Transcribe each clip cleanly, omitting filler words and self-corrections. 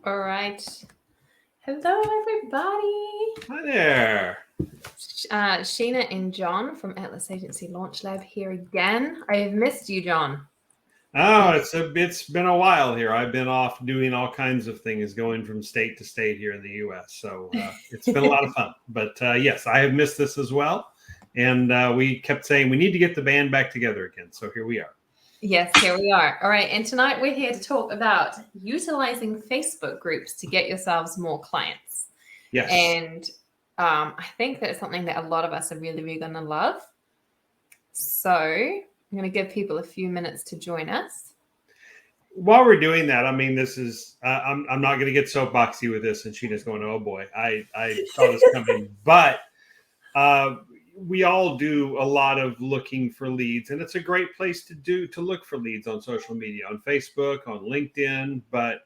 All right. Hello, everybody. Hi there. Sheena and John from Atlas Agency Launch Lab here again. I have missed you, John. Oh, it's been a while here. I've been off doing all kinds of things, going from state to state here in the U.S. So it's been a lot of fun. But yes, I have missed this as well. And we kept saying we need to get the band back together again. So here we are. Yes, here we are. All right. And tonight we're here to talk about utilizing Facebook groups to get yourselves more clients. Yes. And I think that's something that a lot of us are really, really going to love. So I'm going to give people a few minutes to join us. While we're doing that, I mean, this is I'm not going to get soapboxy with this, and Sheena's going, "Oh boy, I saw this coming." But we all do a lot of looking for leads, and it's a great place to look for leads on social media, on Facebook, on LinkedIn. But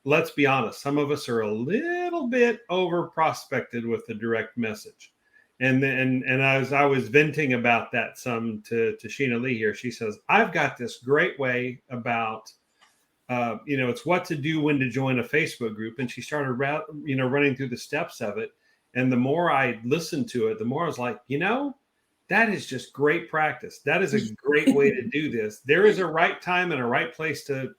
let's be honest, some of us are a little bit over prospected with the direct message. And as I was venting about that some to Sheena Lee here, she says, I've got this great way about, it's what to do when to join a Facebook group. And she started, running through the steps of it. And the more I listened to it, the more I was like, that is just great practice. That is a great way to do this. There is a right time and a right place to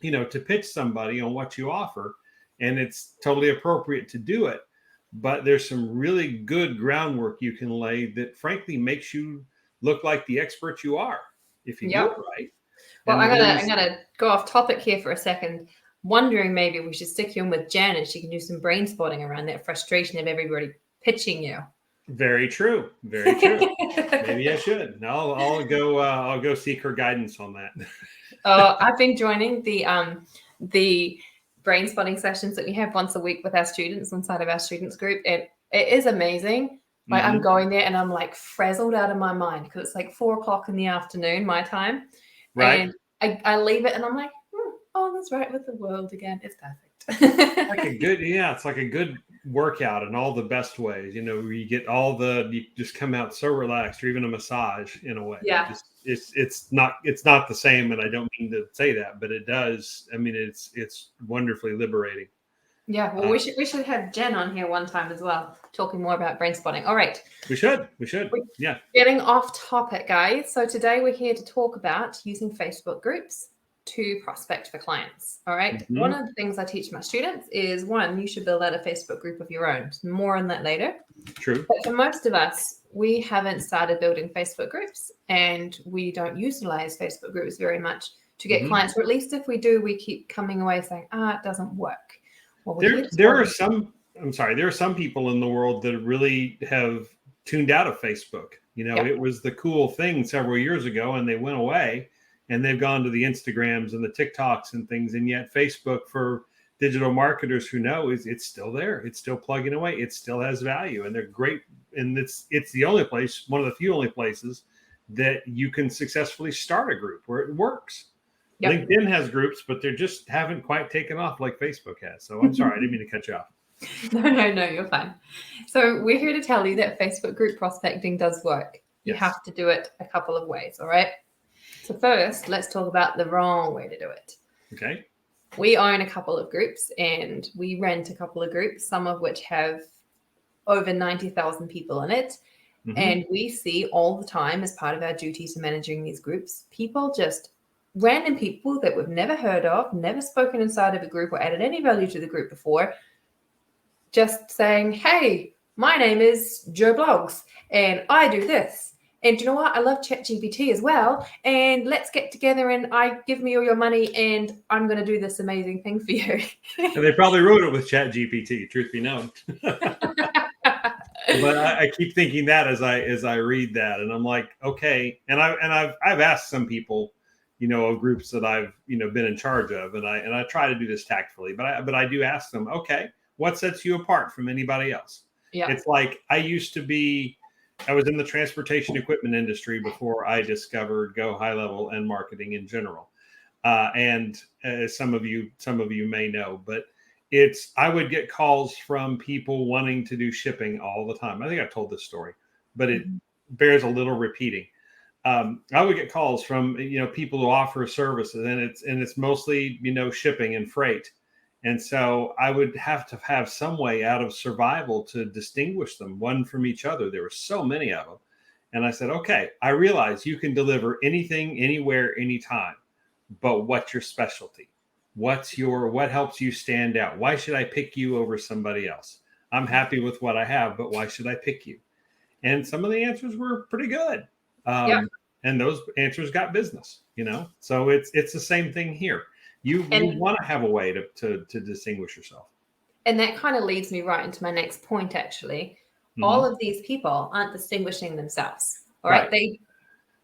pitch somebody on what you offer. And it's totally appropriate to do it. But there's some really good groundwork you can lay that frankly makes you look like the expert you are if you do it right. Well, I'm gonna go off topic here for a second, wondering maybe we should stick you in with Jen and she can do some brain spotting around that frustration of everybody pitching you. Very true. Very true. Maybe I should. No, I'll go seek her guidance on that. I've been joining the brain spotting sessions that we have once a week with our students inside of our students group. And it is amazing. Like I'm going there and I'm like frazzled out of my mind because it's like 4:00 in the afternoon, my time. Right. And I leave it and I'm like, all is right with the world again. It's perfect. It's like a good workout in all the best ways. You get you just come out so relaxed, or even a massage in a way. Yeah. It's not the same, and I don't mean to say that, but it does. I mean, it's wonderfully liberating. Yeah, well, we should have Jen on here one time as well, talking more about brain spotting. All right. We should. Yeah. Getting off topic, guys. So today we're here to talk about using Facebook groups to prospect for clients. All right. Mm-hmm. One of the things I teach my students is, one, you should build out a Facebook group of your own. More on that later. True. But for most of us, we haven't started building Facebook groups and we don't utilize Facebook groups very much to get clients, or at least if we do, we keep coming away saying, it doesn't work. Well, there are some people in the world that really have tuned out of Facebook. It was the cool thing several years ago and they went away and they've gone to the Instagrams and the TikToks and things. And yet Facebook, for digital marketers who know, it's still there. It's still plugging away. It still has value and they're great. And it's the only place, one of the few only places that you can successfully start a group where it works. Yep. LinkedIn has groups, but they just haven't quite taken off like Facebook has. So I'm sorry, I didn't mean to cut you off. No, you're fine. So we're here to tell you that Facebook group prospecting does work. You have to do it a couple of ways, all right? So first, let's talk about the wrong way to do it. Okay. We own a couple of groups and we rent a couple of groups, some of which have over 90,000 people in it. Mm-hmm. And we see all the time, as part of our duty to managing these groups, random people that we've never heard of, never spoken inside of a group or added any value to the group before, just saying, hey, my name is Joe Blogs and I do this. And you know what? I love ChatGPT as well. And let's get together and give me all your money and I'm going to do this amazing thing for you. And they probably wrote it with ChatGPT, truth be known. But I keep thinking that as I read that, and I'm like, okay. And I've asked some people, of groups that I've, been in charge of. And I try to do this tactfully, but I do ask them, okay, what sets you apart from anybody else? Yeah. It's like, I was in the transportation equipment industry before I discovered Go High Level and marketing in general. And as some of you may know, but I would get calls from people wanting to do shipping all the time. I think I've told this story, but it bears a little repeating. I would get calls from, people who offer services and it's mostly, shipping and freight. And so I would have to have some way out of survival to distinguish them one from each other. There were so many of them. And I said, okay, I realize you can deliver anything, anywhere, anytime, but what's your specialty? What helps you stand out? Why should I pick you over somebody else? I'm happy with what I have, but why should I pick you? And some of the answers were pretty good. And those answers got business, so it's the same thing here. You want to have a way to distinguish yourself. And that kind of leads me right into my next point, actually. All of these people aren't distinguishing themselves. All right.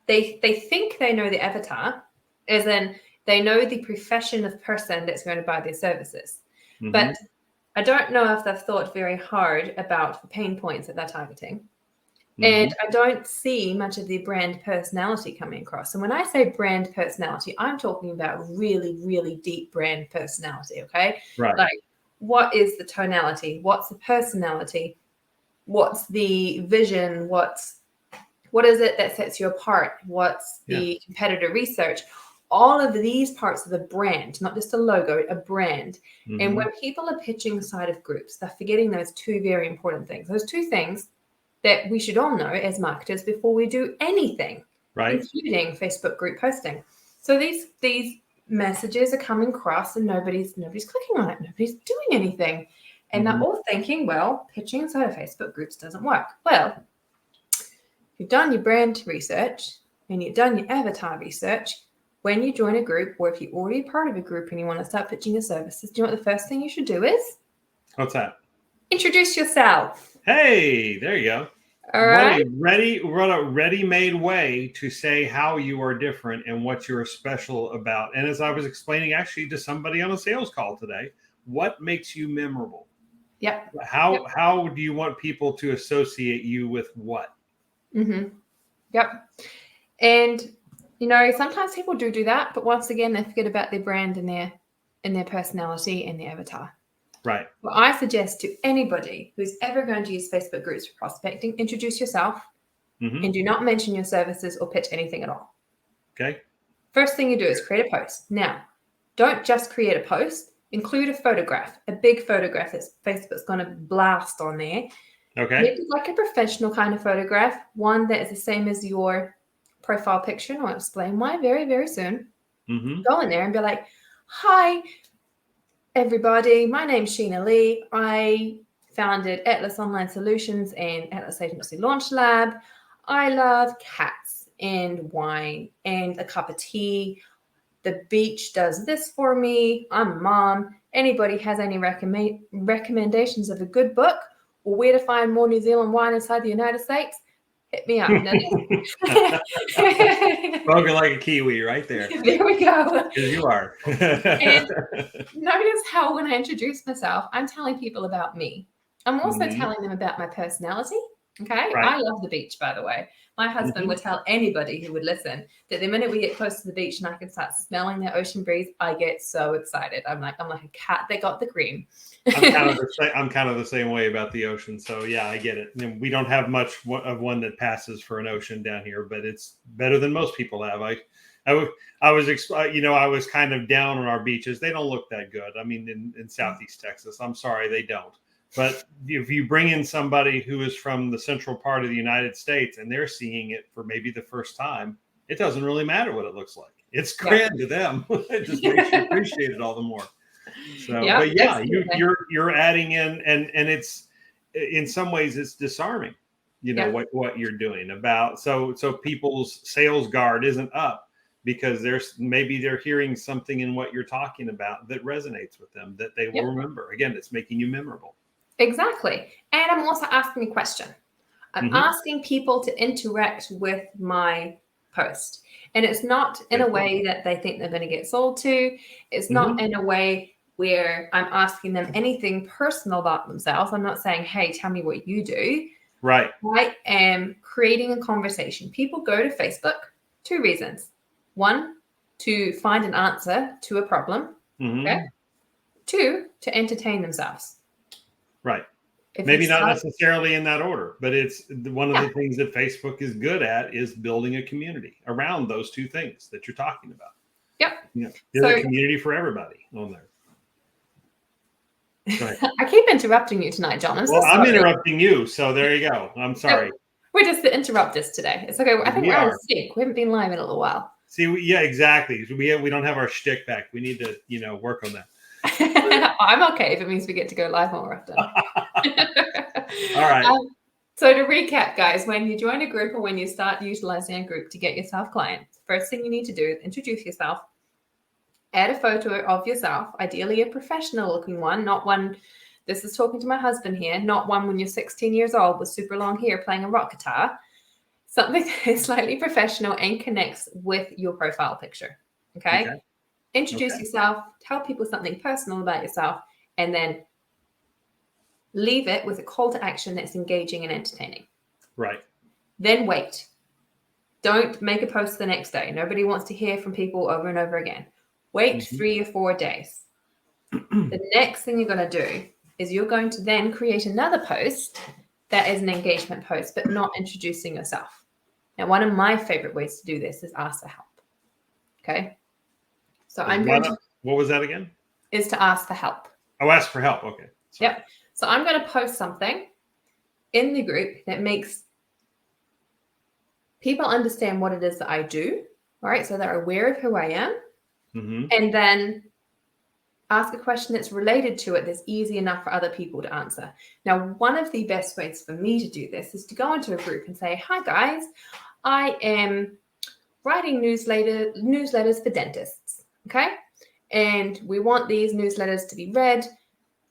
They think they know the avatar, as in they know the profession of person that's going to buy their services. But I don't know if they've thought very hard about the pain points that they're targeting. And I don't see much of their brand personality coming across. And when I say brand personality, I'm talking about really, really deep brand personality, okay? Right. Like, what is the tonality? What's the personality? What's the vision? What is it that sets you apart? What's the competitor research? All of these parts of the brand, not just a logo, a brand. And when people are pitching inside of groups, they're forgetting those two very important things. Those two things that we should all know as marketers before we do anything, including Facebook group posting. So these messages are coming across and nobody's clicking on it. Nobody's doing anything. And they're all thinking, well, pitching inside of Facebook groups doesn't work. Well, you've done your brand research and you've done your avatar research. When you join a group, or if you're already part of a group and you want to start pitching your services, do you know what the first thing you should do is? What's that? Introduce yourself. Hey, there you go. All right. What a ready-made way to say how you are different and what you're special about. And as I was explaining actually to somebody on a sales call today, what makes you memorable? Yep. How do you want people to associate you with what? Yep. And sometimes people do that, but once again, they forget about their brand and their personality and their avatar. Right. Well, I suggest to anybody who's ever going to use Facebook groups for prospecting, introduce yourself and do not mention your services or pitch anything at all. Okay. First thing you do is create a post. Now, don't just create a post. Include a photograph, a big photograph that Facebook's going to blast on there. Okay. Make it like a professional kind of photograph, one that is the same as your profile picture, and I'll explain why very, very soon. Go in there and be like, hi, everybody. My name's Sheena Lee. I founded Atlas Online Solutions and Atlas Agency Launch Lab. I love cats and wine and a cup of tea. The beach does this for me. I'm a mom. Anybody has any recommendations of a good book or where to find more New Zealand wine inside the United States? Hit me up. Spoken like a Kiwi right there. There we go. Because you are. And notice how when I introduce myself, I'm telling people about me. I'm also telling them about my personality. Okay. Right. I love the beach, by the way. My husband would tell anybody who would listen that the minute we get close to the beach and I can start smelling the ocean breeze, I get so excited. I'm like a cat that got the cream. I'm kind of the same way about the ocean. So yeah, I get it. And we don't have much of one that passes for an ocean down here, but it's better than most people have. I was kind of down on our beaches. They don't look that good. I mean, in Southeast Texas, I'm sorry, they don't. But if you bring in somebody who is from the central part of the United States and they're seeing it for maybe the first time, it doesn't really matter what it looks like. It's grand to them. It just makes you appreciate it all the more. So, but yeah, you're adding in, and it's in some ways it's disarming. What you're doing about so people's sales guard isn't up because they're hearing something in what you're talking about that resonates with them that they will remember. Again, it's making you memorable. Exactly. And I'm also asking a question. I'm asking people to interact with my post. And it's not in a way that they think they're going to get sold to. It's not in a way where I'm asking them anything personal about themselves. I'm not saying, hey, tell me what you do. Right. I am creating a conversation. People go to Facebook, 2 reasons. 1, to find an answer to a problem. Okay? 2, to entertain themselves. Right. Maybe not necessarily in that order, but it's one of the things that Facebook is good at is building a community around those 2 things that you're talking about. Yep. There's a community for everybody on there. I keep interrupting you tonight, John. I'm so sorry. I'm interrupting you, so there you go. I'm sorry. We're just the interrupters today. It's okay. I think we're in sync. We haven't been live in a little while. See, yeah, exactly. We don't have our shtick back. We need to, work on that. I'm okay if it means we get to go live more often. All right. So to recap, guys, when you join a group or when you start utilizing a group to get yourself clients, first thing you need to do is introduce yourself. Add a photo of yourself, ideally a professional looking one, not one, this is talking to my husband here, not one when you're 16 years old with super long hair playing a rock guitar. Something that is slightly professional and connects with your profile picture. Okay? Introduce yourself, tell people something personal about yourself, and then leave it with a call to action that's engaging and entertaining. Right. Then wait. Don't make a post the next day. Nobody wants to hear from people over and over again. Wait 3 or 4 days. The next thing you're going to do is you're going to then create another post that is an engagement post, but not introducing yourself. Now, one of my favorite ways to do this is ask for help. Okay. So what was that again? Is to ask for help. Oh, ask for help. Okay. Sorry. Yep. So I'm going to post something in the group that makes people understand what it is that I do. All right. So they're aware of who I am. And then ask a question that's related to it that's easy enough for other people to answer. Now, one of the best ways for me to do this is to go into a group and say, hi, guys, I am writing newsletters for dentists. Okay. And we want these newsletters to be read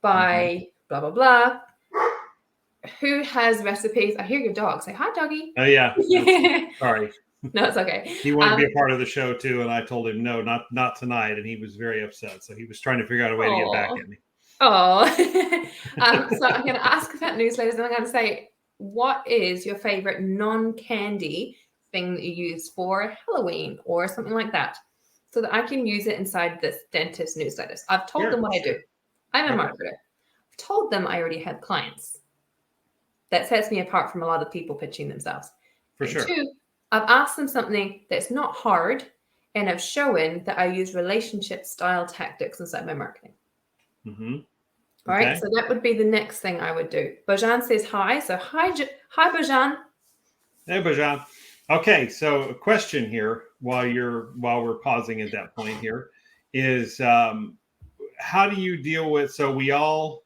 by blah, blah, blah. Who has recipes? I hear your dog. Say, hi, doggy. Oh, yeah. Sorry. No, it's okay. He wanted to be a part of the show too, and I told him no, not tonight, and he was very upset. So he was trying to figure out a way to get back at me. So I'm going to ask about newsletters, and I'm going to say, what is your favorite non-candy thing that you use for Halloween or something like that, so that I can use it inside this dentist newsletters. I've told them what I do. I'm a marketer. I've told them I already have clients. That sets me apart from a lot of people pitching themselves. For sure. 2, I've asked them something that's not hard, and I've shown that I use relationship style tactics inside my marketing. All right. So that would be the next thing I would do. Bajan says hi. So hi Bajan. Hey, Bajan. Okay. So a question here while we're pausing at that point here is, how do you deal with, so we all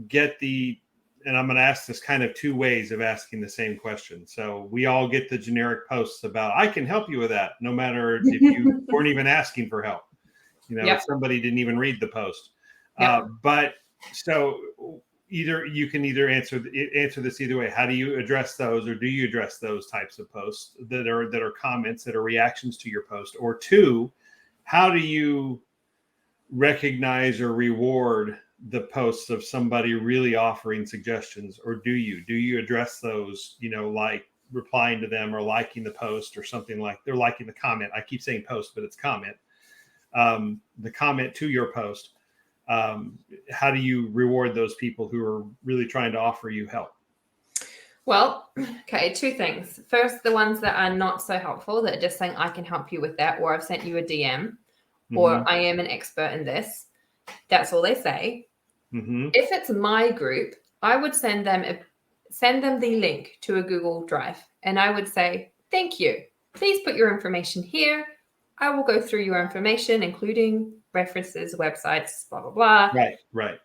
get and I'm going to ask this kind of 2 ways of asking the same question. So we all get the generic posts about, I can help you with that, no matter if you weren't even asking for help. If somebody didn't even read the post. But so you can either answer this either way. How do you address those, or do you address those types of posts that are comments, that are reactions to your post? Or 2, how do you recognize or reward the posts of somebody really offering suggestions? Or do you address those, like replying to them or liking the post or something, like they're liking the comment? I keep saying post, but it's comment. The comment to your post. How do you reward those people who are really trying to offer you help? Well, okay, 2 things. First, the ones that are not so helpful, that are just saying, I can help you with that, or I've sent you a DM, or I am an expert in this. That's all they say. If it's my group, I would send them the link to a Google Drive, and I would say, thank you. Please put your information here. I will go through your information, including references, websites, blah, blah, blah. Right.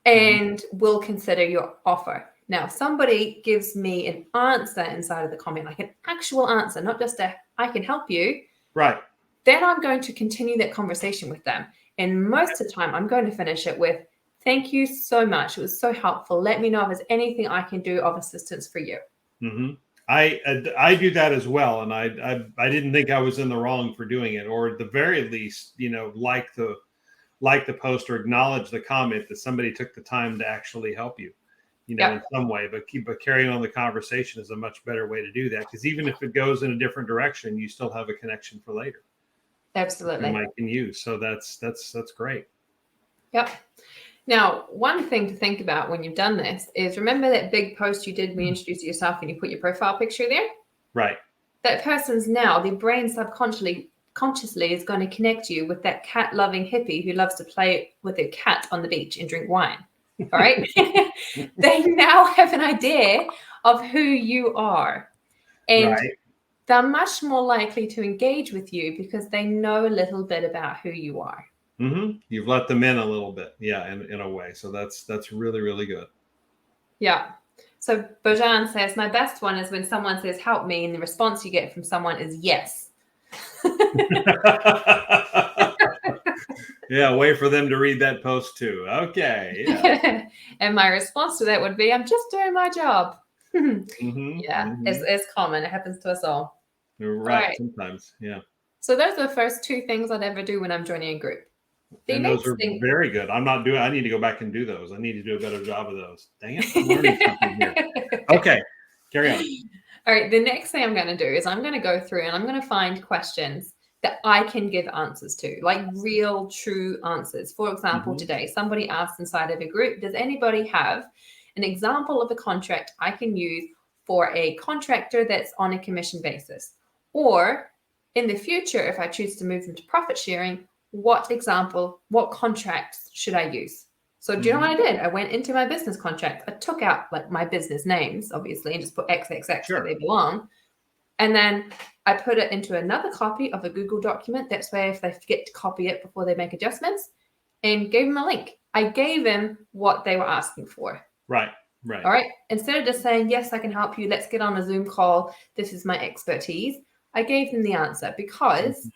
And we'll consider your offer. Now, if somebody gives me an answer inside of the comment, like an actual answer, not just I can help you. Right. Then I'm going to continue that conversation with them. And most of the time, I'm going to finish it with, thank you so much. It was so helpful. Let me know if there's anything I can do of assistance for you. I do that as well, and I didn't think I was in the wrong for doing it, or at the very least, like the post or acknowledge the comment that somebody took the time to actually help you, in some way. But carrying on the conversation is a much better way to do that, because even if it goes in a different direction, you still have a connection for later. Absolutely. You can use. So that's great. Yep. Now, one thing to think about when you've done this is, remember that big post you did when you introduced yourself and you put your profile picture there? Right. That person's now, the brain consciously is going to connect you with that cat-loving hippie who loves to play with their cat on the beach and drink wine. All right. They now have an idea of who you are. And Right. they're much more likely to engage with you because they know a little bit about who you are. You've let them in a little bit. Yeah, in a way. So that's really, really good. Yeah. So Bojan says, my best one is when someone says, help me, and the response you get from someone is yes. Yeah, wait for them to read that post too. Okay. Yeah. And my response to that would be, I'm just doing my job. Yeah, it's common. It happens to us all. Right. Sometimes. Yeah. So those are the first two things I'd ever do when I'm joining a group. And those are very good. I'm not doing. I need to go back and do those. I need to do a better job of those. Dang it! I'm learning something here. Okay, carry on. All right. The next thing I'm going to do is I'm going to go through and I'm going to find questions that I can give answers to, like real, true answers. For example, today somebody asked inside of a group, does anybody have an example of a contract I can use for a contractor that's on a commission basis? Or in the future, if I choose to move them to profit sharing, what contracts should I use? So do you know what I did? I went into my business contract. I took out like my business names, obviously, and just put XXX where they belong. And then I put it into another copy of a Google document. That's where if they forget to copy it before they make adjustments, and gave them a link. I gave them what they were asking for. Right. All right. Instead of just saying, yes, I can help you. Let's get on a Zoom call. This is my expertise. I gave them the answer because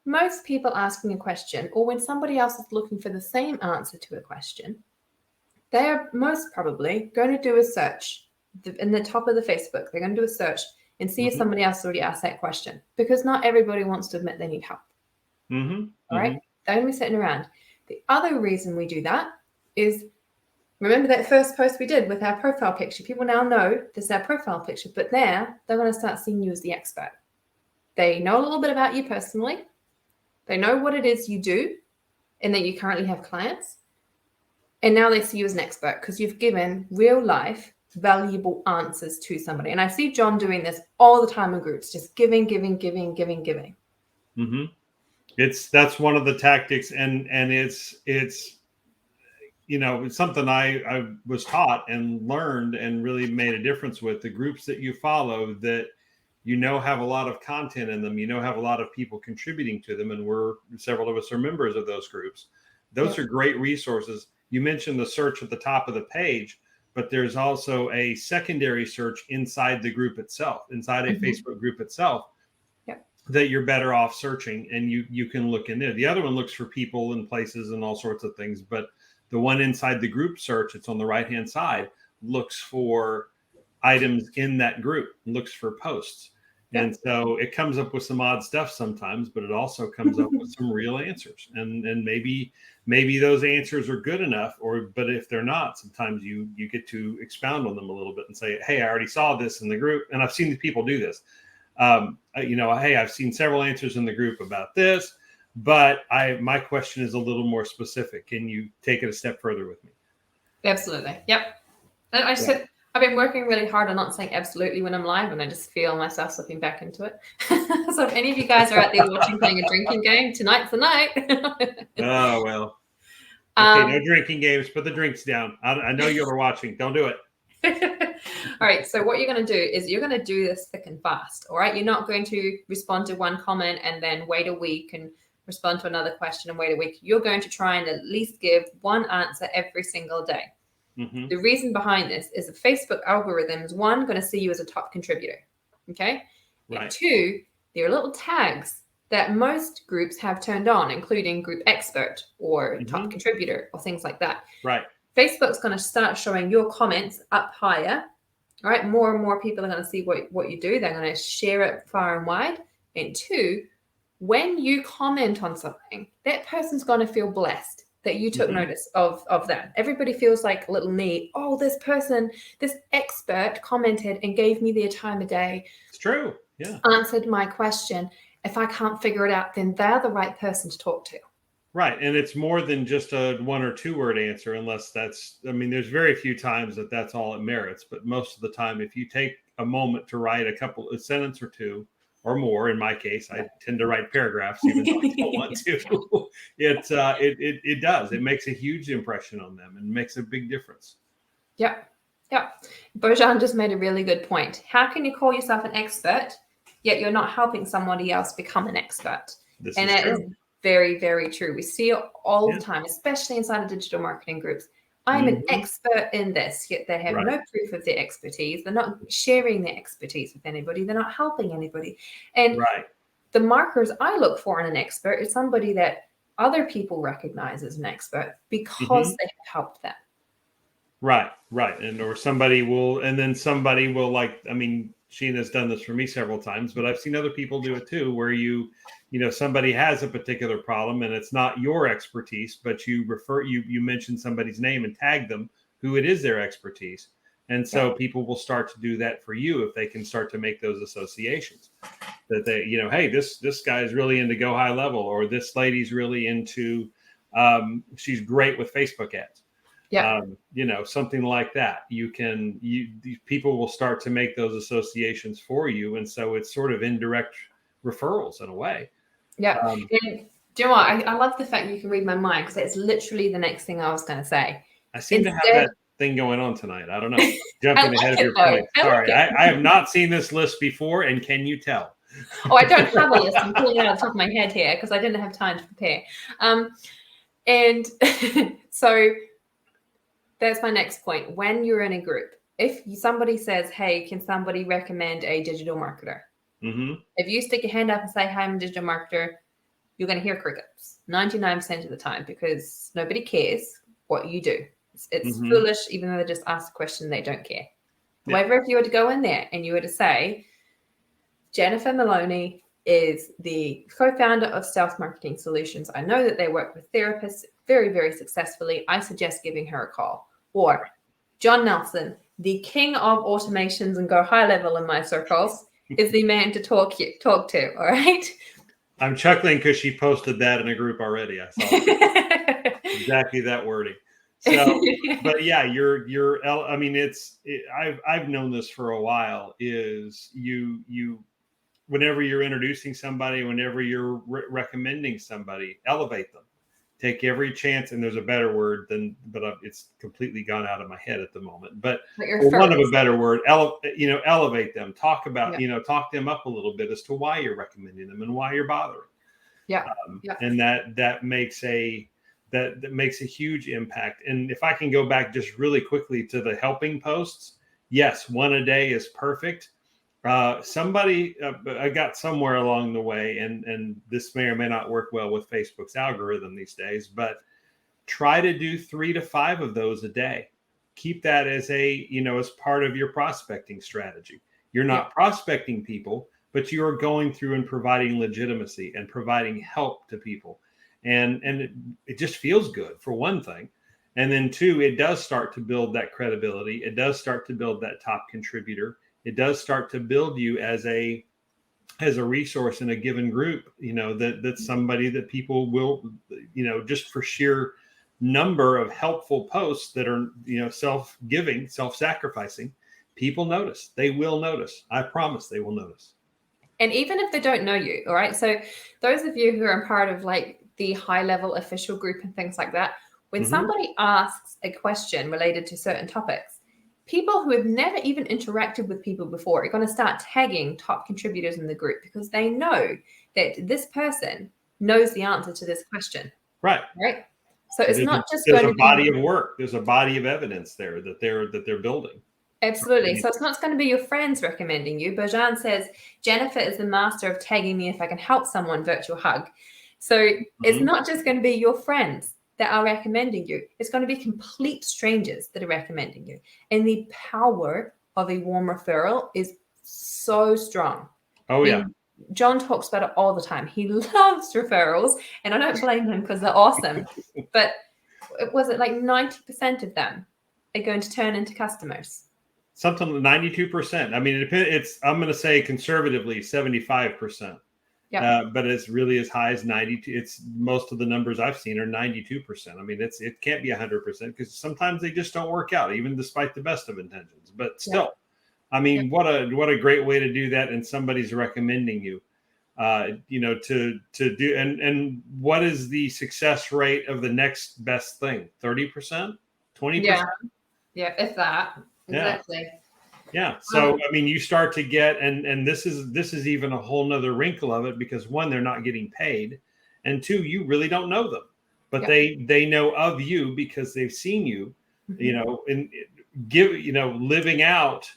most people asking a question, or when somebody else is looking for the same answer to a question, they're most probably going to do a search in the top of the Facebook. They're going to do a search and see if somebody else already asked that question, because not everybody wants to admit they need help. All right. They're going to be sitting around. The other reason we do that is, remember that first post we did with our profile picture? People now know this is our profile picture, but now they're going to start seeing you as the expert. They know a little bit about you personally. They know what it is you do and that you currently have clients. And now they see you as an expert because you've given real life, valuable answers to somebody. And I see John doing this all the time in groups, just giving. That's one of the tactics, and it's it's something I was taught and learned and really made a difference with. The groups that you follow that have a lot of content in them, have a lot of people contributing to them, and several of us are members of those groups. Those are great resources. You mentioned the search at the top of the page, but there's also a secondary search inside the group itself, inside a Facebook group itself, that you're better off searching, and you can look in there. The other one looks for people and places and all sorts of things, but the one inside the group search, it's on the right-hand side, looks for items in that group, looks for posts. And so it comes up with some odd stuff sometimes, but it also comes up with some real answers. And maybe those answers are good enough, but if they're not, sometimes you get to expound on them a little bit and say, hey, I already saw this in the group, and I've seen people do this. Hey, I've seen several answers in the group about this, but my question is a little more specific. Can you take it a step further with me? Absolutely. Yep. And I've been working really hard on not saying absolutely when I'm live, and I just feel myself slipping back into it. So if any of you guys are out there watching, playing a drinking game, tonight's the night. Oh, well. Okay, no drinking games. Put the drinks down. I know you were watching. Don't do it. All right. So what you're going to do is you're going to do this thick and fast. All right. You're not going to respond to one comment and then wait a week and respond to another question and wait a week. You're going to try and at least give one answer every single day. The reason behind this is the Facebook algorithm is, one, going to see you as a top contributor. Okay. Right. And two, there are little tags that most groups have turned on, including group expert or top contributor or things like that. Right. Facebook's going to start showing your comments up higher. All right. More and more people are going to see what you do. They're going to share it far and wide. And two, when you comment on something, that person's going to feel blessed that you took notice of that. Everybody feels like a little neat. Oh, this person, this expert commented and gave me their time of day. It's true. Yeah. Answered my question. If I can't figure it out, then they're the right person to talk to. Right. And it's more than just a 1 or 2 word answer, unless there's very few times that's all it merits. But most of the time, if you take a moment to write a sentence or two or more. In my case, I tend to write paragraphs even though I don't want to. It does. It makes a huge impression on them and makes a big difference. Yep. Bojan just made a really good point. How can you call yourself an expert, yet you're not helping somebody else become an expert? And it is very, very true. We see it all the time, especially inside of digital marketing groups. I'm an expert in this, yet they have no proof of their expertise. They're not sharing their expertise with anybody. They're not helping anybody. And the markers I look for in an expert is somebody that other people recognize as an expert because they have helped them. Right. And or somebody will, like, I mean, Sheena's done this for me several times, but I've seen other people do it too, where you somebody has a particular problem and it's not your expertise, but you mention somebody's name and tag them who it is their expertise. And so people will start to do that for you if they can start to make those associations that they, hey, this guy is really into Go High Level, or this lady's really into, she's great with Facebook ads. Something like that. These people will start to make those associations for you. And so it's sort of indirect referrals in a way. And do you know what? I love the fact you can read my mind, because it's literally the next thing I was going to say. I seem to have that thing going on tonight. I don't know. Jumping ahead of your point. Sorry. I have not seen this list before. And can you tell? Oh, I don't have a list. I'm pulling it out of the top of my head here because I didn't have time to prepare. And so that's my next point. When you're in a group, if somebody says, hey, can somebody recommend a digital marketer? If you stick your hand up and say, hi, I'm a digital marketer, you're going to hear crickets 99% of the time, because nobody cares what you do. It's foolish, even though they just ask a question, they don't care. However, if you were to go in there and you were to say, Jennifer Maloney is the co-founder of Stealth Marketing Solutions. I know that they work with therapists very, very successfully. I suggest giving her a call. Or John Nelson, the king of automations and Go High Level in my circles, is the man to talk to. All right. I'm chuckling because she posted that in a group already. I saw exactly that wording. So, but yeah, I mean, I've known this for a while. Is you whenever you're introducing somebody, whenever you're recommending somebody, elevate them. Take every chance, and there's a better word but it's completely gone out of my head at the moment. But for want of a better word, elevate them. Talk about, talk them up a little bit as to why you're recommending them and why you're bothering. And that makes a huge impact. And if I can go back just really quickly to the helping posts, yes, one a day is perfect. Somebody I got somewhere along the way, and this may or may not work well with Facebook's algorithm these days, but try to do 3 to 5 of those a day. Keep that as as part of your prospecting strategy. You're not prospecting people, but you are going through and providing legitimacy and providing help to people. And it just feels good, for one thing. And then 2, it does start to build that credibility. It does start to build that top contributor. It does start to build you as a resource in a given group, that's somebody that people will, just for sheer number of helpful posts that are, self-giving, self-sacrificing, people notice. They will notice. I promise they will notice. And even if they don't know you, all right? So those of you who are part of like the high level official group and things like that, when somebody asks a question related to certain topics, people who have never even interacted with people before are going to start tagging top contributors in the group, because they know that this person knows the answer to this question. Right. So it's not just there's a body of work. There's a body of evidence there that they're building. Absolutely. So it's not going to be your friends recommending you. Bojan says, Jennifer is the master of tagging me if I can help someone, virtual hug. So it's not just going to be your friends that are recommending you. It's going to be complete strangers that are recommending you. And the power of a warm referral is so strong. Oh, yeah. John talks about it all the time. He loves referrals, and I don't blame him because they're awesome. But was it like 90% of them are going to turn into customers? Something like 92%. I mean, it depends. I'm going to say conservatively 75%. But it's really as high as 92. It's most of the numbers I've seen are 92%. I mean, it can't be 100% because sometimes they just don't work out, even despite the best of intentions. But still, I mean, what a great way to do that, and somebody's recommending you. To do, and what is the success rate of the next best thing? 30%, 20%? Yeah, if that. Exactly. Yeah. So I mean, you start to get, and this is even a whole nother wrinkle of it, because one, they're not getting paid, and two, you really don't know them, but they know of you because they've seen you, and living out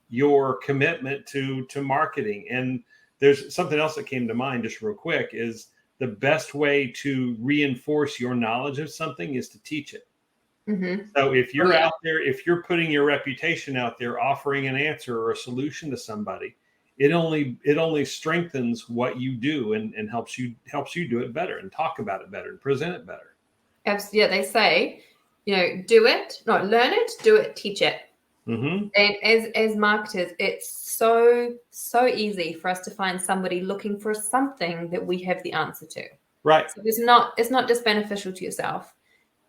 your commitment to marketing. And there's something else that came to mind just real quick, is the best way to reinforce your knowledge of something is to teach it. So if you're out there, if you're putting your reputation out there, offering an answer or a solution to somebody, it only strengthens what you do, and helps you do it better, and talk about it better, and present it better. Yeah, they say, learn it, do it, teach it. And as marketers, it's so easy for us to find somebody looking for something that we have the answer to. Right. So it's not just beneficial to yourself.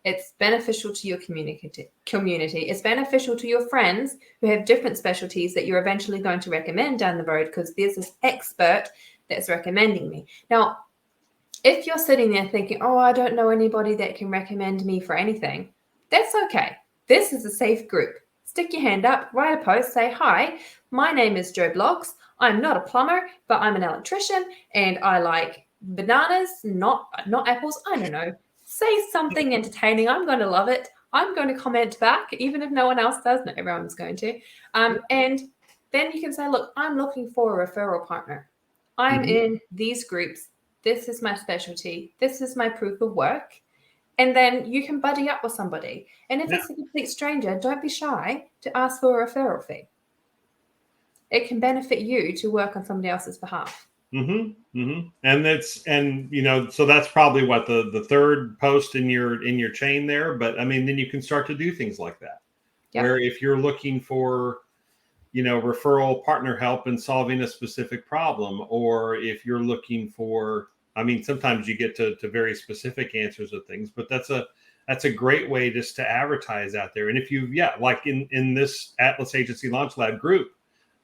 It's beneficial to your community. It's beneficial to your friends who have different specialties that you're eventually going to recommend down the road, because there's this expert that's recommending me. Now, if you're sitting there thinking, oh, I don't know anybody that can recommend me for anything, that's okay. This is a safe group. Stick your hand up, write a post, say, hi, my name is Joe Bloggs. I'm not a plumber, but I'm an electrician, and I like bananas, not apples. I don't know. Say something entertaining. I'm going to love it. I'm going to comment back, even if no one else does. Not everyone's going to. And then you can say, look, I'm looking for a referral partner. I'm in these groups. This is my specialty. This is my proof of work. And then you can buddy up with somebody. And if it's a complete stranger, don't be shy to ask for a referral fee. It can benefit you to work on somebody else's behalf. And so that's probably what the third post in your chain there. But I mean, then you can start to do things like that, where if you're looking for, referral partner help in solving a specific problem, or if you're looking for, I mean, sometimes you get to very specific answers of things, but that's a great way just to advertise out there. And if you, like in this Atlas Agency Launch Lab group,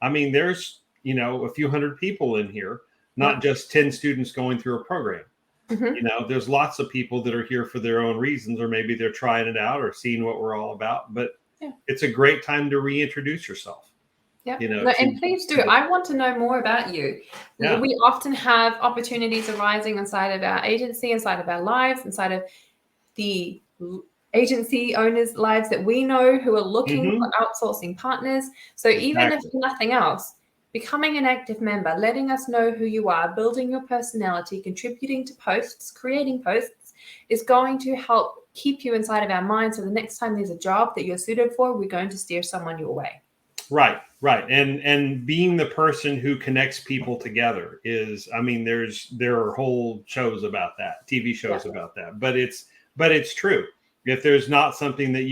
I mean, there's, a few hundred people in here, not just 10 students going through a program. There's lots of people that are here for their own reasons, or maybe they're trying it out or seeing what we're all about. But it's a great time to reintroduce yourself. And please do. I want to know more about you. We often have opportunities arising inside of our agency, inside of our lives, inside of the agency owners' lives that we know who are looking for outsourcing partners. So even if nothing else, becoming an active member, letting us know who you are, building your personality, contributing to posts, creating posts, is going to help keep you inside of our mind. So the next time there's a job that you're suited for, we're going to steer someone your way. Right. And being the person who connects people together is, I mean, there are whole shows about that, TV shows about that, but it's true. If there's not something that,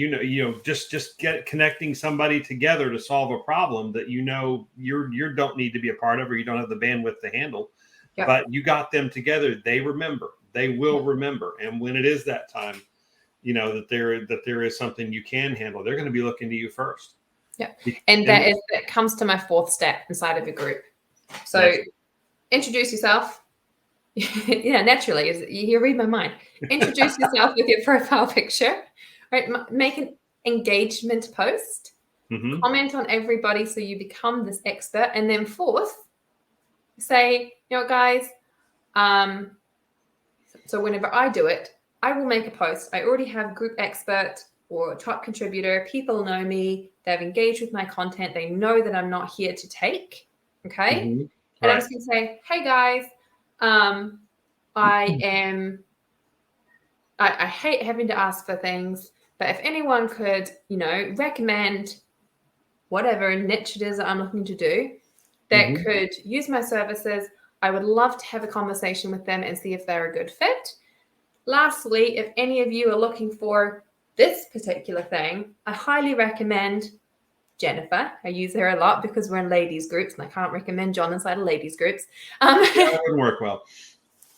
just get connecting somebody together to solve a problem that, you don't need to be a part of, or you don't have the bandwidth to handle, but you got them together, they will remember. And when it is that time, that there is something you can handle, they're going to be looking to you first. And that comes to my fourth step inside of a group. So introduce yourself. Naturally, you read my mind. Introduce yourself with your profile picture, right? Make an engagement post. Comment on everybody so you become this expert. And then fourth, say, guys, so whenever I do it, I will make a post. I already have group expert or top contributor. People know me. They've engaged with my content. They know that I'm not here to take. Okay. And I'm just going to say, hey guys, I hate having to ask for things, but if anyone could, recommend whatever niche it is that I'm looking to do that could use my services, I would love to have a conversation with them and see if they're a good fit. Lastly, if any of you are looking for this particular thing, I highly recommend Jennifer. I use her a lot because we're in ladies groups, and I can't recommend John inside of ladies groups. That wouldn't work well.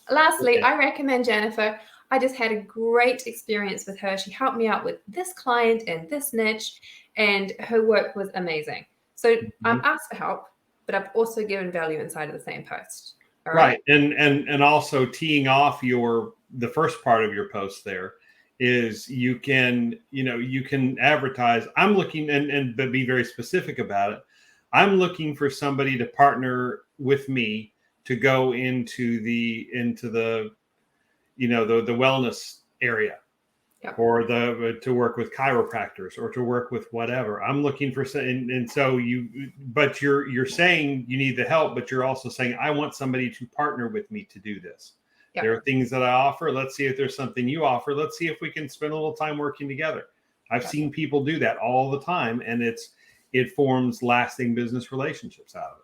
Lastly, I recommend Jennifer. I just had a great experience with her. She helped me out with this client and this niche, and her work was amazing. So I'm asked for help, but I've also given value inside of the same post. All right. And also teeing off the first part of your post there is you can advertise. I'm looking but be very specific about it. I'm looking for somebody to partner with me to go into the the wellness area. Yep. Or to work with chiropractors or to work with whatever. I'm looking for but you're saying you need the help, but you're also saying I want somebody to partner with me to do this. Yep. There are things that I offer. Let's see if there's something you offer. Let's see if we can spend a little time working together. I've seen people do that all the time, and it forms lasting business relationships out of it.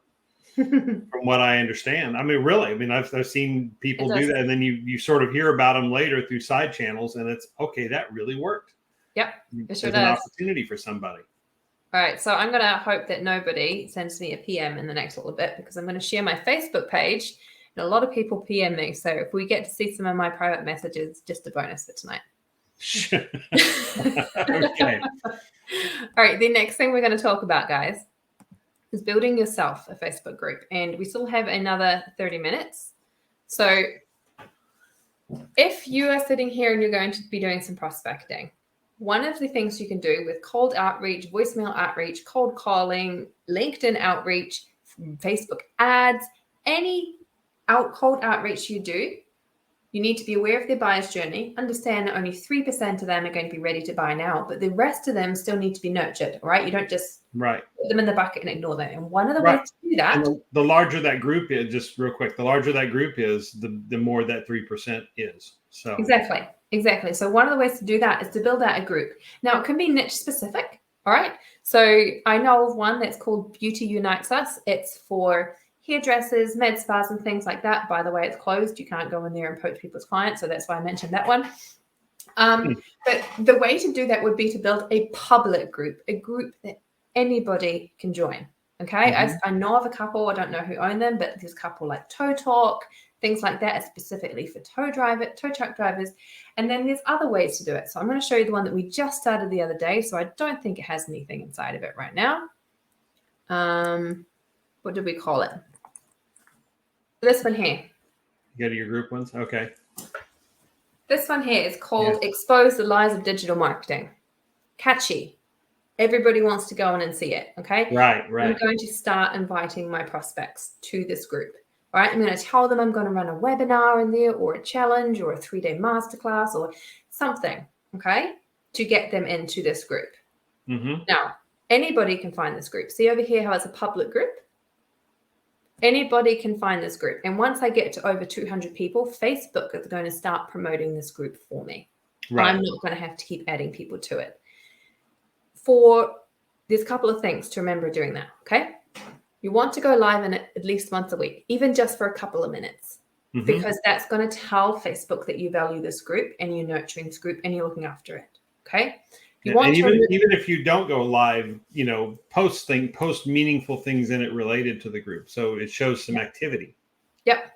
From what I understand. I mean, really, I've seen people do that, and then you sort of hear about them later through side channels, and it's okay, that really worked. Yep, it sure does. An opportunity for somebody. All right, so I'm going to hope that nobody sends me a PM in the next little bit, because I'm going to share my Facebook page, and a lot of people PM me. So if we get to see some of my private messages, just a bonus for tonight. Okay. All right, the next thing we're going to talk about, guys, is building yourself a Facebook group. And we still have another 30 minutes. So if you are sitting here and you're going to be doing some prospecting, one of the things you can do with cold outreach, voicemail outreach, cold calling, LinkedIn outreach, Facebook ads, any cold outreach you do, you need to be aware of their buyer's journey, understand that only 3% of them are going to be ready to buy now, but the rest of them still need to be nurtured, all right? You don't just put them in the bucket and ignore them. And one of the ways to do that... And the larger that group is, just real quick, the larger that group is, the more that 3% is. So Exactly. So one of the ways to do that is to build out a group. Now, it can be niche specific, all right? So I know of one that's called Beauty Unites Us. It's for hairdressers, med spas, and things like that. By the way, it's closed. You can't go in there and poach people's clients, so that's why I mentioned that one. But the way to do that would be to build a public group, a group that anybody can join. Okay, I know of a couple. I don't know who own them, but there's a couple like Tow Talk, things like that, specifically for tow truck drivers. And then there's other ways to do it. So I'm going to show you the one that we just started the other day. So I don't think it has anything inside of it right now. What did we call it? This one here. You go to your group ones? Okay. This one here is called Expose the Lies of Digital Marketing. Catchy. Everybody wants to go in and see it, okay? Right. I'm going to start inviting my prospects to this group. All right, I'm going to tell them I'm going to run a webinar in there, or a challenge, or a 3-day masterclass, or something, okay, to get them into this group. Now, anybody can find this group. See over here how it's a public group? Anybody can find this group. And once I get to over 200 people, Facebook is going to start promoting this group for me. I'm not going to have to keep adding people to it. There's a couple of things to remember doing that, okay? You want to go live in it at least once a week, even just for a couple of minutes, because that's going to tell Facebook that you value this group and you're nurturing this group and you're looking after it, okay? Even if you don't go live, post meaningful things in it related to the group, so it shows some activity. Yep.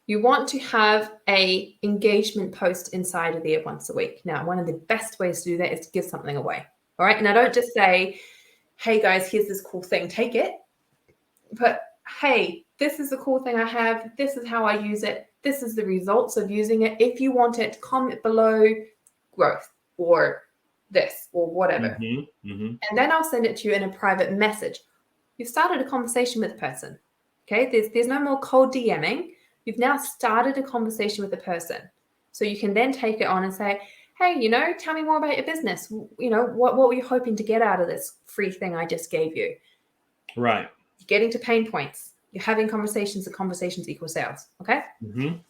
You want to have a engagement post inside of there once a week. Now, one of the best ways to do that is to give something away. All right. And I don't just say, hey guys, here's this cool thing, take it. But hey, this is the cool thing I have. This is how I use it. This is the results of using it. If you want it, comment below growth or this or whatever. And then I'll send it to you in a private message. You've started a conversation with the person. Okay. There's no more cold DMing. You've now started a conversation with the person. So you can then take it on and say, hey, tell me more about your business. What were you hoping to get out of this free thing I just gave you? Right. You're getting to pain points. You're having conversations, and conversations equal sales. Okay.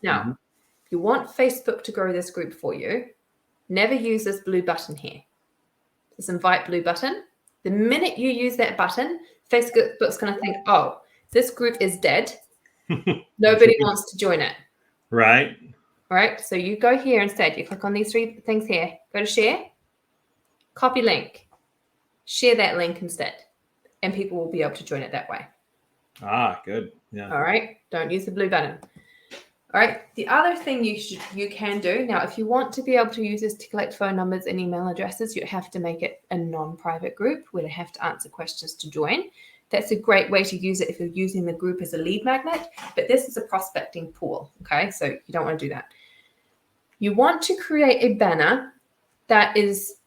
Now, if you want Facebook to grow this group for you, never use this blue button here. This invite blue button. The minute you use that button, Facebook's going to think, oh, this group is dead. Nobody wants to join it. Right. All right. So you go here instead. You click on these 3 things here. Go to share. Copy link. Share that link instead. And people will be able to join it that way. Ah, good. Yeah. All right. Don't use the blue button. All right. The other thing you can do now, if you want to be able to use this to collect phone numbers and email addresses, you have to make it a non-private group where they have to answer questions to join. That's a great way to use it if you're using the group as a lead magnet, but this is a prospecting pool, okay? So you don't want to do that. You want to create a banner that is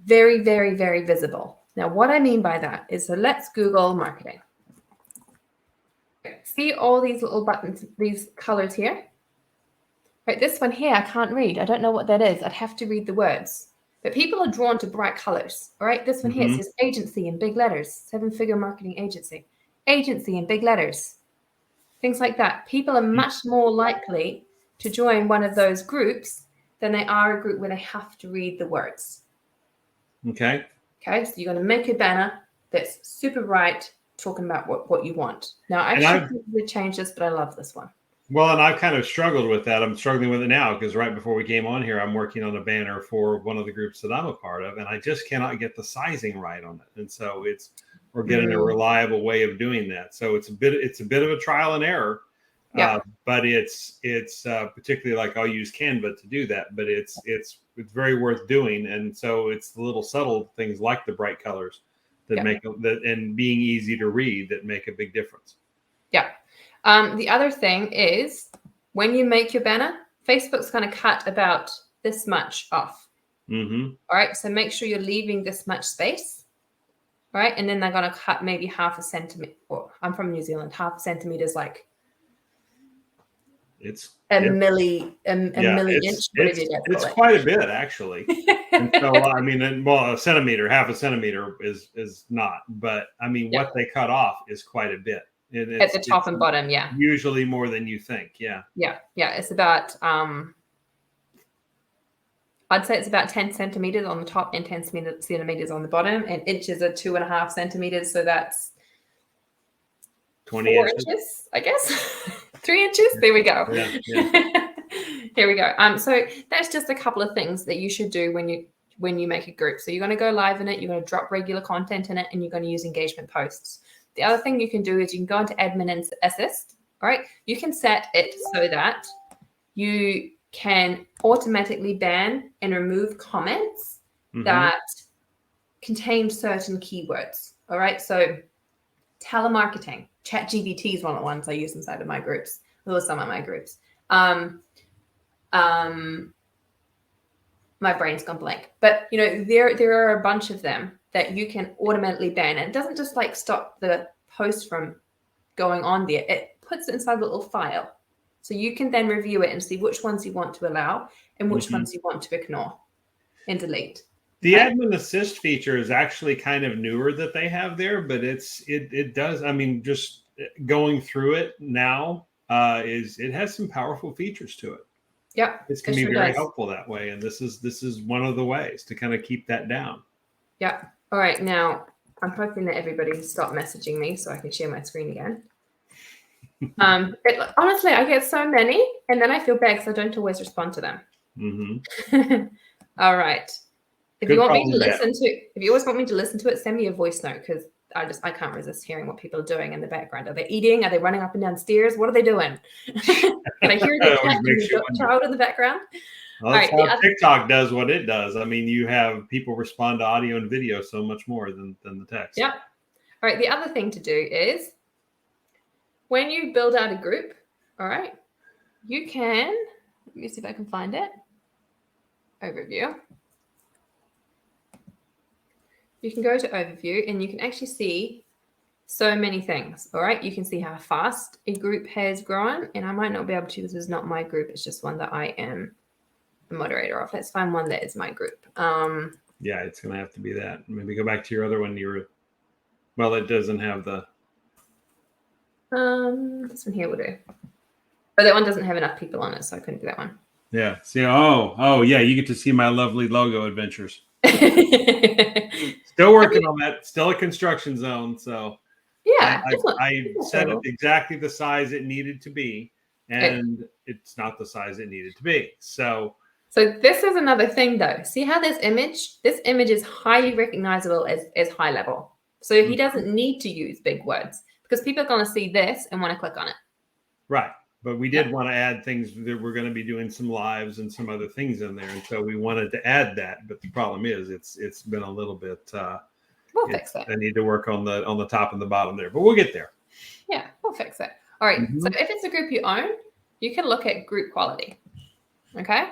very, very, very visible. Now, what I mean by that is, so let's Google marketing. See all these little buttons, these colors here? Right, this one here, I can't read. I don't know what that is. I'd have to read the words. But people are drawn to bright colors. All right, this one here says agency in big letters, 7-figure marketing agency. Agency in big letters. Things like that. People are much more likely to join one of those groups than they are a group where they have to read the words. Okay. Okay, so you're going to make a banner that's super bright, talking about what you want. Now, I should probably change this, but I love this one. Well, and I've kind of struggled with that. I'm struggling with it now because right before we came on here, I'm working on a banner for one of the groups that I'm a part of, and I just cannot get the sizing right on it. And so we're getting a reliable way of doing that. So it's a bit of a trial and error. Yeah. But it's particularly like I'll use Canva to do that, but it's very worth doing. And so it's the little subtle things like the bright colors that make that, and being easy to read, that make a big difference. Yeah. The other thing is, when you make your banner, Facebook's going to cut about this much off. All right. So make sure you're leaving this much space. All right. And then they're going to cut maybe half a centimeter. Well, I'm from New Zealand. Half a centimeter is like it's a milli inch. It's quite a bit, actually. And so, I mean, well, a centimeter, half a centimeter is not. But I mean, what they cut off is quite a bit. At the top and bottom, yeah. Usually more than you think, yeah. Yeah. It's about, I'd say it's about 10 centimeters on the top and 10 centimeters on the bottom, and inches are 2.5 centimeters. So that's 20 inches, I guess. 3 inches. There we go. Yeah. Here we go. So that's just a couple of things that you should do when you make a group. So you're going to go live in it. You're going to drop regular content in it, and you're going to use engagement posts. The other thing you can do is you can go into admin and assist. All right. You can set it so that you can automatically ban and remove comments that contain certain keywords. All right. So telemarketing, ChatGPT is one of the ones I use inside of my groups. Those are some of my groups. My brain's gone blank, but there are a bunch of them that you can automatically ban, and it doesn't just like stop the post from going on there. It puts it inside a little file, so you can then review it and see which ones you want to allow and which ones you want to ignore and delete. The admin assist feature is actually kind of newer that they have there, but it does. I mean, just going through it now it has some powerful features to it. Yeah, it's going to be very helpful that way, and this is one of the ways to kind of keep that down. Yeah. All right. Now I'm hoping that everybody stop messaging me so I can share my screen again. Honestly, I get so many, and then I feel bad because I don't always respond to them. All right. If you always want me to listen to it, send me a voice note, because I can't resist hearing what people are doing in the background. Are they eating? Are they running up and down stairs? What are they doing? Can I hear the child in the background? Well, that's how TikTok does what it does. I mean, you have people respond to audio and video so much more than the text. Yeah. All right. The other thing to do is, when you build out a group, all right, you can, let me see if I can find it. Overview. You can go to overview and you can actually see so many things. All right. You can see how fast a group has grown, and I might not be able to, because it's not my group. It's just one that I am the moderator of. Let's find one that is my group. Yeah, it's going to have to be that. Maybe go back to your other one. Well, it doesn't have the. This one here will do. But that one doesn't have enough people on it, so I couldn't do that one. Yeah. See. Oh, yeah. You get to see my lovely logo adventures. Still working on that. Still a construction zone. So yeah, I set it exactly the size it needed to be, and it's not the size it needed to be. So this is another thing, though. See how this image is highly recognizable as high level. So he doesn't need to use big words, because people are going to see this and want to click on it. Right. But we did want to add things that we're going to be doing some lives and some other things in there. And so we wanted to add that. But the problem is it's been a little bit. We'll fix it. I need to work on the top and the bottom there, but we'll get there. Yeah, we'll fix it. All right. So if it's a group you own, you can look at group quality. Okay.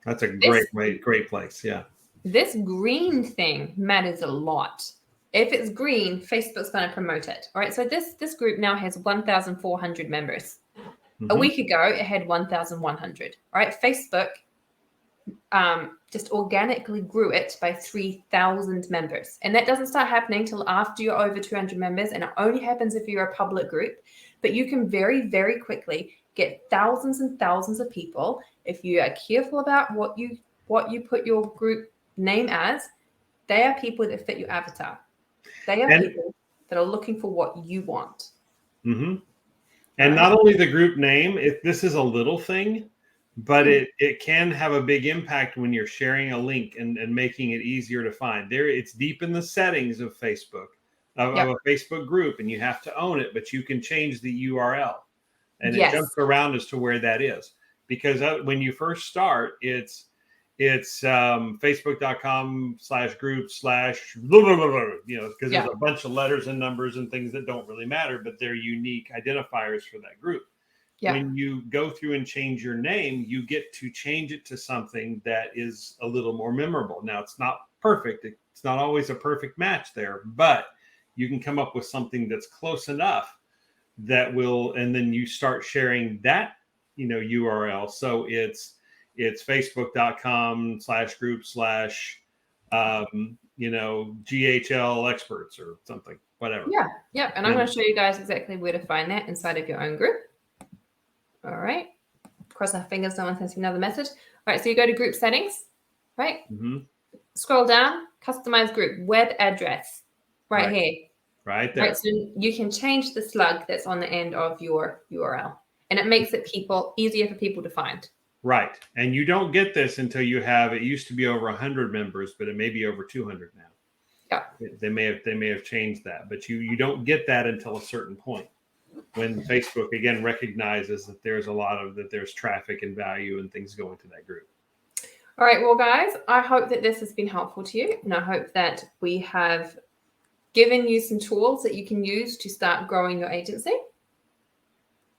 That's a great place. Yeah. This green thing matters a lot. If it's green, Facebook's going to promote it. All right. So this group now has 1,400 members. A week ago, it had 1,100. All right. Facebook just organically grew it by 3,000 members. And that doesn't start happening till after you're over 200 members. And it only happens if you're a public group. But you can very, very quickly get thousands and thousands of people if you are careful about what you put your group name as. They are people that fit your avatar. They are people that are looking for what you want. And not only the group name, if this is a little thing, but it can have a big impact when you're sharing a link and making it easier to find. It's deep in the settings of Facebook, of a Facebook group, and you have to own it, but you can change the URL. And it jumps around as to where that is. Because when you first start, it's facebook.com/group/ because there's a bunch of letters and numbers and things that don't really matter, but they're unique identifiers for that group. When you go through and change your name, you get to change it to something that is a little more memorable. Now, it's not perfect. It's not always a perfect match there, but you can come up with something that's close enough that will, and then you start sharing that, URL. So it's facebook.com/group/ GHL experts or something, whatever. Yeah. And I'm going to show you guys exactly where to find that inside of your own group. All right. Cross our fingers, no one sends you another message. All right. So you go to group settings, right? Scroll down, customize group, web address, right here. Right there. Right, so you can change the slug that's on the end of your URL, and it makes it easier for people to find. Right. And you don't get this until you have, it used to be over 100 members, but it may be over 200 now. Yeah. They may have changed that, but you don't get that until a certain point when Facebook again recognizes that there's there's traffic and value and things going to that group. All right. Well, guys, I hope that this has been helpful to you, and I hope that we have given you some tools that you can use to start growing your agency.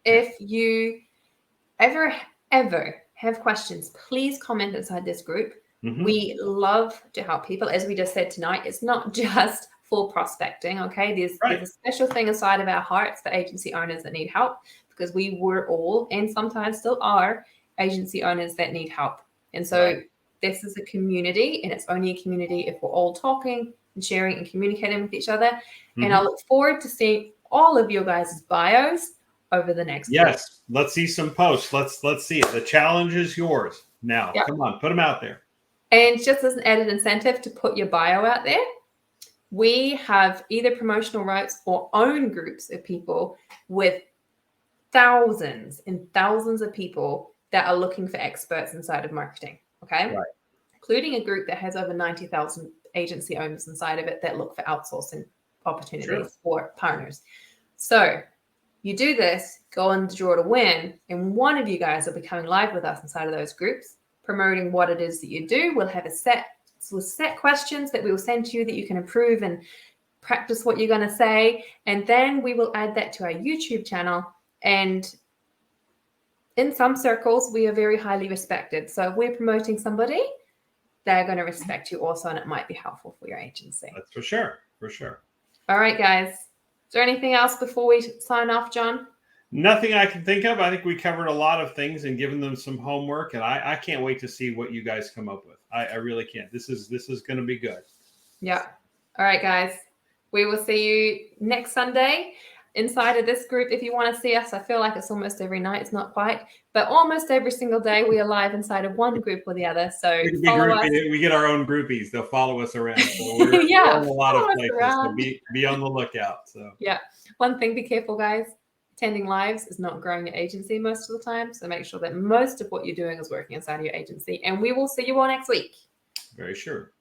If you ever have questions, please comment inside this group. We love to help people. As we just said tonight, it's not just for prospecting, okay? There's a special thing inside of our hearts for agency owners that need help, because we were all, and sometimes still are, agency owners that need help. And so this is a community, and it's only a community if we're all talking and sharing and communicating with each other. And I look forward to seeing all of your guys' bios over the next week. Let's see some posts. Let's see it. The challenge is yours now. Come on, put them out there. And just as an added incentive to put your bio out there, we have either promotional rights or own groups of people with thousands and thousands of people that are looking for experts inside of marketing. Okay. Including a group that has over 90,000 agency owners inside of it that look for outsourcing opportunities for partners. So you do this, go on the draw to win, and one of you guys will be coming live with us inside of those groups, promoting what it is that you do. We'll have set questions that we will send to you that you can improve and practice what you're going to say. And then we will add that to our YouTube channel. And in some circles, we are very highly respected. So if we're promoting somebody, they're going to respect you also, and it might be helpful for your agency. That's for sure. All right, guys. Is there anything else before we sign off, John? Nothing I can think of. I think we covered a lot of things and given them some homework, and I can't wait to see what you guys come up with. I really can't. This is going to be good. Yeah. All right, guys. We will see you next Sunday inside of this group. If you want to see us, I feel like it's almost every night. It's not quite, but almost every single day we are live inside of one group or the other. So follow us. We get our own groupies. They'll follow us around. So we're in a lot of places. So be on the lookout. So one thing, be careful, guys. Attending lives is not growing your agency most of the time. So make sure that most of what you're doing is working inside of your agency. And we will see you all next week. Very sure.